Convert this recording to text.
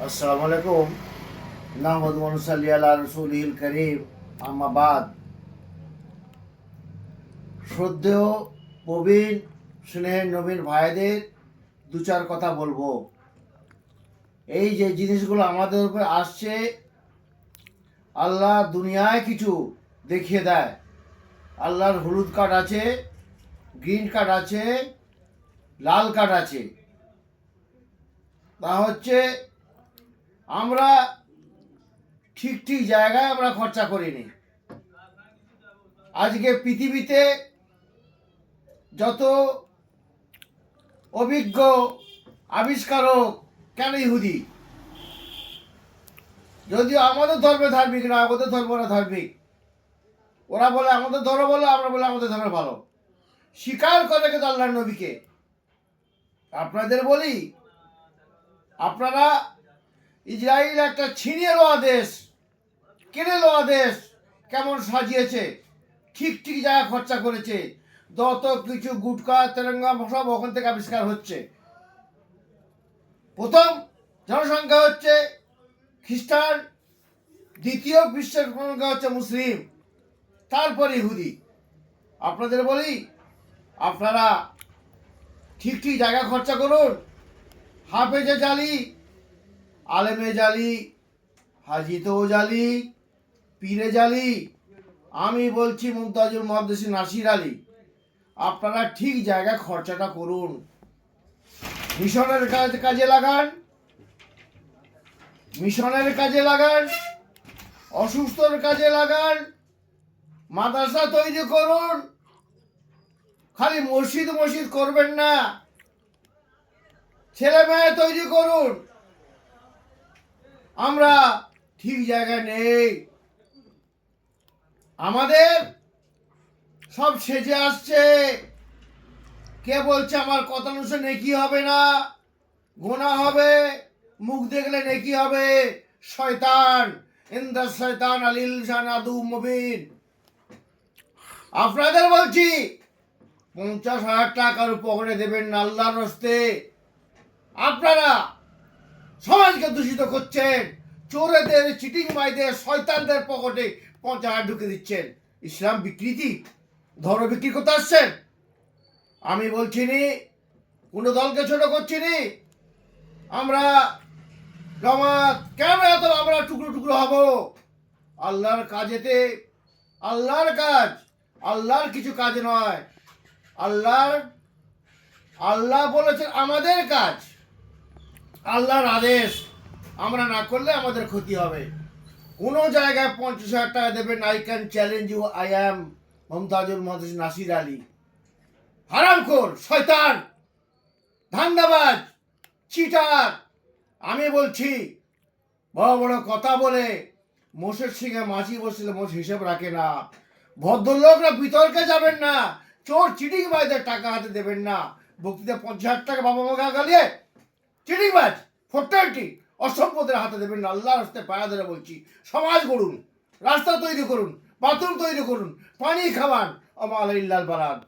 আসসালামু আলাইকুম। নাহমাদু ওয়া নুসাল্লি আলা রাসূলিল কারীম, আম্মা বাদ। শ্রদ্ধেয় প্রবীণ স্নেহের নবীন ভাইদের দু চার কথা বলবো। এই যে জিনিসগুলো আমাদের উপরে আসছে, আল্লাহ দুনিয়ায় কিছু দেখিয়ে দেয়। আল্লাহর হলুদ কার্ড আছে, গ্রিন কার্ড আছে, লাল কার্ড আছে। তা হচ্ছে আমরা ঠিক ঠিক জায়গায় আমরা খরচা করিনি। আজকে পৃথিবীতে যত অভিজ্ঞ আবিষ্কারক, কেন ইহুদি, যদিও আমাদের ধর্মে ধার্মিক না, আমাদের ধর্ম না ধার্মিক, ওরা বলে আমাদের ধর্ম বলে, আমরা বলে আমাদের ধর্ম ভালো, স্বীকার করে কিন্তু আল্লাহর নবীকে। আপনাদের বলি, আপনারা ইসরায়েল একটা ছিনিয়ে লওয়া দেশ, কেড়ে লওয়া দেশ কেমন সাজিয়েছে, ঠিক ঠিক জায়গা খরচা করেছে। যত কিছু গুটকা তেলেঙ্গা সব ওখান থেকে আবিষ্কার হচ্ছে। প্রথম জনসংখ্যা হচ্ছে খ্রিস্টান, দ্বিতীয় বিশ্বের জনসংখ্যা হচ্ছে মুসলিম, তারপরে ইহুদি। আপনাদের বলি, আপনারা ঠিক ঠিক জায়গা খরচা করুন। হাফেজে জালি, আলেমে জালি, হাজিতেও জালি, পীরে জালি। আমি বলছি মুমতাজুল মুহাদ্দিস নাসির আলী, আপনারা ঠিক জায়গায় খরচাটা করুন। মিশনের কাজে লাগান, মিশনের কাজে লাগান, অসুস্থর কাজে লাগান, মাদ্রাসা তৈরি করুন। খালি মসজিদ মসজিদ করবেন না, ছেলে মেয়ে তৈরি করুন। আমরা ঠিক জায়গায় নেই। আমাদের সব সেজে আসছে। কে বলছে আমার কথা অনুসারে নেকি হবে না, গুনাহ হবে, মুখ দেখলে নেকি হবে? শয়তান, ইন্দা শয়তান আলিল জানাদু মুবিন। আপনাদের বলছি 50,000 টাকার পকেটে দেবেন না আল্লাহর রাস্তে। আপনারা সমাজকে দূষিত করছেন, চোরেদের, চিটিং মাইদের, শয়তানদের পকেটে 50,000 ঢুকে দিচ্ছেন। ইসলাম বিকৃতি, ধর্ম বিক্রি করতে আসছেন। আমি বলছি নি, কোনো দলকে ছোট করছি নি। আমরা জামাত কেন এত আমরা টুকরো টুকরো হব? আল্লাহর কাজেতে, আল্লাহর কাজ, আল্লাহর কিছু কাজ নয়। আল্লাহ বলেছেন আমাদের কাজ, আল্লাহর আদেশ। আমরা না করলে আমাদের ক্ষতি হবে। কোনো জায়গায় 50,000 টাকা দেবেন, I can challenge you, I am Mumtazul Muhaddis Nasir Ali. হারামখোর, শয়তান, ধান্দাবাজ, চিটার। আমি বলছি, বড় বড় কথা বলে মোষের সিংহে মাছি বসলে মোষ হিসেব রাখে না। ভদ্রলোকরা বিতর্কে যাবেন না, চোর চিটিংবাজদের টাকা হাতে দেবেন না। বক্তৃতা 50,000 টাকা বাবা মা গালিয়ে চিটিংবাজ, 420 অসভ্যদের হাতে দেবেন না। আল্লাহর রাস্তায় পায়া ধরে বলছি, সমাজ গড়ুন, রাস্তা তৈরি করুন, বাথরুম তৈরি করুন, পানি খাওয়ান। আমা আলাইহিল বালাদ।